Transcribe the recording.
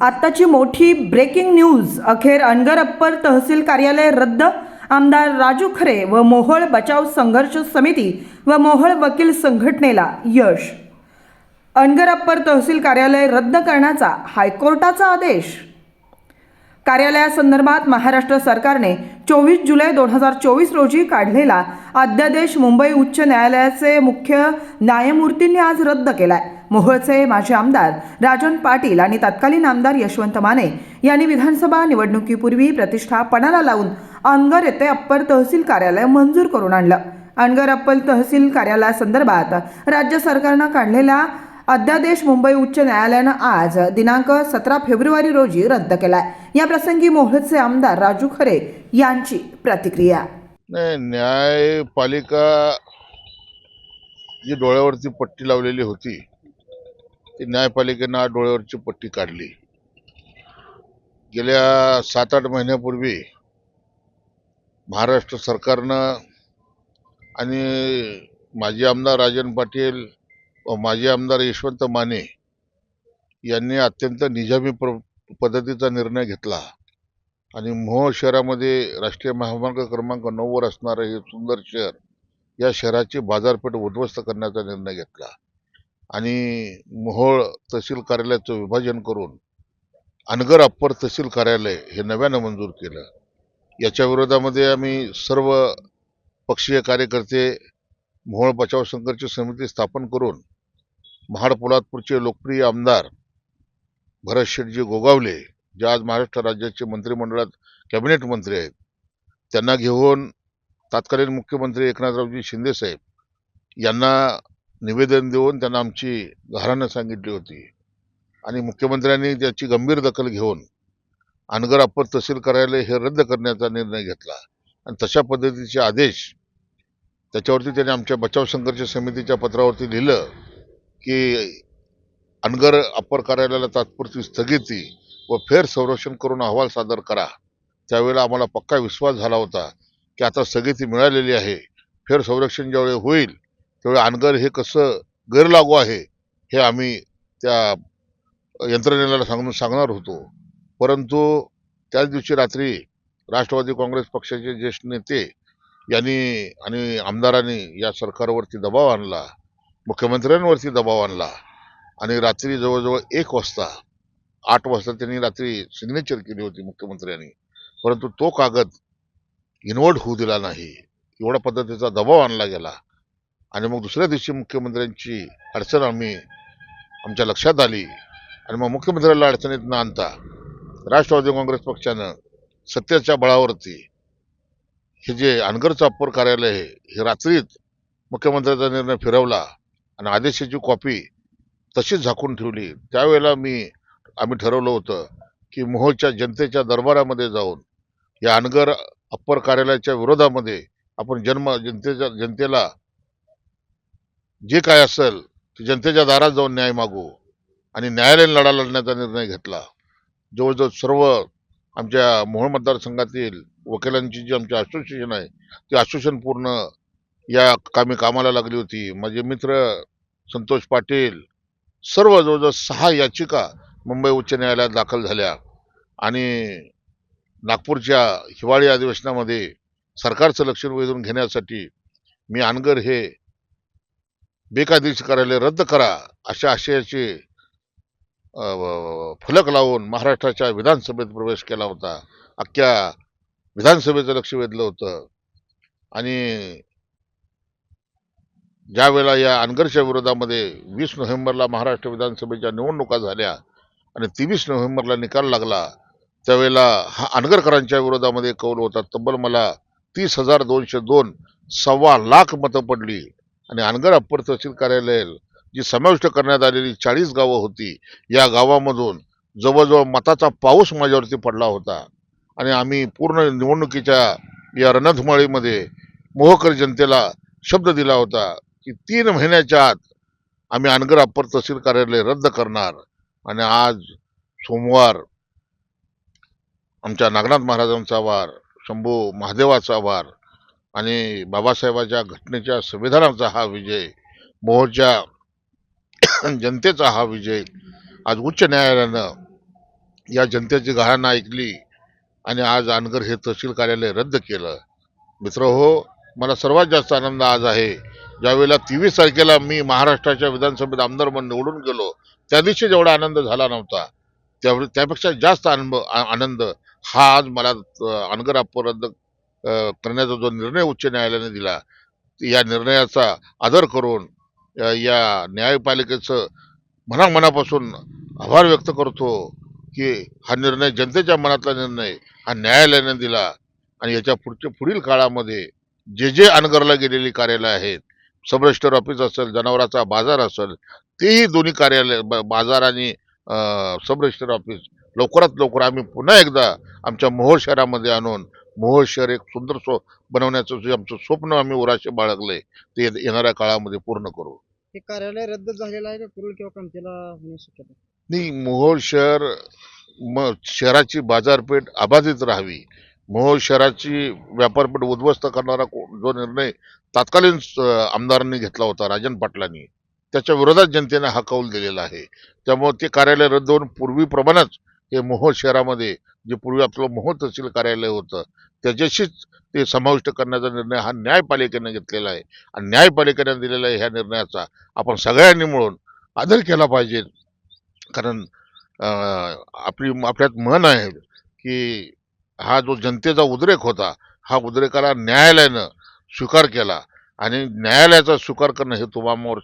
आत्ताची मोठी breaking news. अखेर अनगर अप्पर तहसील कार्यालय रद्द। आमदार राजू खरे व मोहोळ बचाव संघर्ष समिती व मोहोळ वकील संघटनेला यश। अनगर अप्पर तहसील कार्यालय रद्द करण्याचा हायकोर्टाचा आदेश। कार्यालयासंदर्भात महाराष्ट्र सरकारने 24 जुलै 2024 रोजी काढलेला अध्यादेश मुंबई उच्च न्यायालयाचे मुख्य न्यायमूर्तींनी आज रद्द केलाय। मोहोळचे माजी आमदार राजन पाटील आणि तत्कालीन आमदार यशवंत माने यांनी विधानसभा निवडणुकीपूर्वी प्रतिष्ठा पणाला लावून अनगर येथे अप्पर तहसील कार्यालय मंजूर करून आणलं। अनगर अप्पर तहसील कार्यालयासंदर्भात राज्य सरकारने काढलेला अध्यादेश मुंबई उच्च न्यायालयाने आज दिनांक 17 फेब्रुवारी रोजी रद्द केलाय। या प्रसंगी मोहोळचे आमदार राजू खरे यांची प्रतिक्रिया। नाही, न्यायपालिका जी डोळ्यावरती पट्टी लावलेली होती ती न्यायपालिकेनं डोळ्यावरची पट्टी काढली। गेल्या 7-8 महिन्यापूर्वी महाराष्ट्र सरकारनं आणि माजी आमदार राजन पाटील व माजी आमदार यशवंत माने यांनी अत्यंत निजामी पद्धतीचा निर्णय घेतला आणि मोहोळ शहरामध्ये राष्ट्रीय महामार्ग क्रमांक 9 वर असणारं हे सुंदर शहर, या शहराची बाजारपेठ उद्ध्वस्त करण्याचा निर्णय घेतला आणि मोहोळ तहसील कार्यालयाचं विभाजन करून अनगर अप्पर तहसील कार्यालय हे नव्यानं मंजूर केलं। याच्या विरोधामध्ये आम्ही सर्व पक्षीय कार्यकर्ते मोहोळ बचाव संघर्ष समिती स्थापन करून महाड पोलादपूरचे लोकप्रिय आमदार भरत शेठजी गोगावले, जे आज महाराष्ट्र राज्याचे मंत्रिमंडळात कॅबिनेट मंत्री आहेत, त्यांना घेऊन तत्कालीन मुख्यमंत्री एकनाथरावजी शिंदे साहेब यांना निवेदन देऊन त्यांना आमची गाऱ्हाणं सांगितली होती आणि मुख्यमंत्र्यांनी त्याची गंभीर दखल घेऊन अनगर अप्पर तहसील कार्यालय हे रद्द करण्याचा निर्णय घेतला आणि तशा पद्धतीचे आदेश त्याच्यावरती त्यांनी आमच्या बचाव संघर्ष समितीच्या पत्रावरती लिहिलं की अनगर अप्पर कार्यालयाला तात्पुरती स्थगिती व फेर संरक्षण करून अहवाल सादर करा। त्यावेळेला आम्हाला पक्का विश्वास झाला होता की आता स्थगिती मिळालेली आहे, फेर संरक्षण ज्यावेळी होईल त्यावेळी अनगर हे कसं गैरलागू आहे हे आम्ही त्या यंत्रणेला सांगणार होतो। परंतु त्याच दिवशी रात्री राष्ट्रवादी काँग्रेस पक्षाचे ज्येष्ठ नेते यांनी आणि आमदारांनी या सरकारवरती दबाव आणला, मुख्यमंत्र्यांवरती दबाव आणला आणि रात्री जवळजवळ 1 वाजता 8 वाजता त्यांनी रात्री सिग्नेचर केली होती मुख्यमंत्र्यांनी, परंतु तो कागद इन्व्हर्ट होऊ दिला नाही। एवढ्या पद्धतीचा दबाव आणला गेला आणि मग दुसऱ्या दिवशी मुख्यमंत्र्यांची अडचण आमच्या लक्षात आली आणि मग मुख्यमंत्र्याला अडचणीत न आणता राष्ट्रवादी काँग्रेस पक्षानं सत्तेच्या बळावरती हे जे अनगरचं अप्पर कार्यालय आहे हे रात्रीच मुख्यमंत्र्याचा निर्णय फिरवला आणि आदेशाची कॉपी तशीच झाकून ठेवली। त्यावेळेला आम्ही ठरवलं होतं की मोहोळच्या जनतेच्या दरबारामध्ये जाऊन या अनगर अप्पर कार्यालयाच्या विरोधामध्ये आपण जनतेला जे काय असेल ते जनतेच्या दारात जाऊन न्याय मागू आणि न्यायालयीन लढा लढण्याचा निर्णय घेतला। जवळजवळ सर्व आमच्या मोहोळ मतदारसंघातील वकिलांची जी आमची असोसिएशन आहे ती असोसिएशन पूर्ण या कामाला लागली होती। माझे मित्र संतोष पाटील, सर्व जवळजवळ 6 याचिका मुंबई उच्च न्यायालयात दाखल झाल्या आणि नागपूरच्या हिवाळी अधिवेशनामध्ये सरकारचं लक्ष वेधून घेण्यासाठी मी अनगर हे बेकायदेशीर कार्यालय रद्द करा अशा आशयाचे फलक लावून महाराष्ट्राच्या विधानसभेत प्रवेश केला होता। अख्ख्या विधानसभेचं लक्ष वेधलं होतं आणि ज्या वेळेला या अनगरच्या विरोधामध्ये 20 नोव्हेंबरला महाराष्ट्र विधानसभेच्या निवडणुका झाल्या आणि 23 नोव्हेंबरला निकाल लागला, त्यावेळेला हा अनगरकरांच्या विरोधामध्ये कौल होता। तब्बल मला 30,202 सव्वा लाख मतं पडली आणि अनगर अप्पर तहसील कार्यालय जी समाविष्ट करण्यात आलेली 40 गावं होती, या गावामधून जवळजवळ मताचा पाऊस माझ्यावरती पडला होता आणि आम्ही पूर्ण निवडणुकीच्या या रणधुमाळीमध्ये मोहोळकर जनतेला शब्द दिला होता की 3 महिन्याच्या आत आम्ही अनगर अप्पर तहसील कार्यालय रद्द करणार। आणि आज सोमवार आमच्या नागनाथ महाराजांचा वार, शंभू महादेवाचा वार आणि बाबासाहेबांच्या घटनेच्या संविधानाचा हा विजय, मोहोळच्या जनतेचा हा विजय आज उच्च न्यायालयानं या जनतेची घाण ऐकली आणि आज अनगर हे तहसील कार्यालय रद्द केलं. मित्र हो, मला सर्वात जास्त आनंद आज आहे. ज्यावेळेला 23 तारखेला मी महाराष्ट्राच्या विधानसभेत आमदार म्हणून निवडून गेलो, त्या दिवशी जेवढा आनंद झाला नव्हता, त्यापेक्षा जास्त आनंद हा आज मला अनगर रद्द करण्याचा जो निर्णय उच्च न्यायालयाने दिला, या निर्णयाचा आदर करून या न्यायपालिकेचं मनापासून आभार व्यक्त करतो की हा निर्णय जनतेच्या मनातला निर्णय हा न्यायालयाने दिला आणि याच्या पुढील काळामध्ये जे अनगरला गेलेली कार्यालय आहेत, सब रजिस्टर ऑफिस असेल, जनावरांचा बाजार असेल, तेही दोन्ही कार्यालय बाजार आणि सब रजिस्टर ऑफिस लवकरात लवकर आम्ही पुन्हा एकदा आमच्या मोहोळ शहरामध्ये आणून मोहोळ शहर एक सुंदर बनवण्याचं जे आमचं स्वप्न आम्ही उराशी बाळगलंय ते येणाऱ्या काळामध्ये पूर्ण करू. हे कार्यालय रद्द झालेलं आहे का पूर्ण किंवा कमतेला होण्याची शक्यता आहे? नाही, मोहोळ शहर शहराची बाजारपेठ अबाधित राहावी, मोहोळ शहराची व्यापारपेठ उद्ध्वस्त करणारा जो निर्णय तत्कालीन आमदारांनी घेतला होता राजन पाटलांनी, त्याच्या विरोधात जनतेने हा कौल दिलेला आहे. त्यामुळे ते कार्यालय रद्द होऊन पूर्वीप्रमाणेच हे मोहोळ शहरामध्ये जे पूर्वी आपलं मोहोळ तहसील कार्यालय होतं त्याच्याशीच ते समाविष्ट करण्याचा निर्णय हा न्यायपालिकेने घेतलेला आहे आणि न्यायपालिकेने दिलेल्या ह्या निर्णयाचा आपण सगळ्यांनी मिळून आदर केला पाहिजे. कारण आपल्यात म्हण आहे की हा जो जनतेचा उद्रेक होता, हा उद्रेकाला न्यायालयानं स्वीकार केला आणि न्यायालयाचा स्वीकार करणं हे तुम्हावर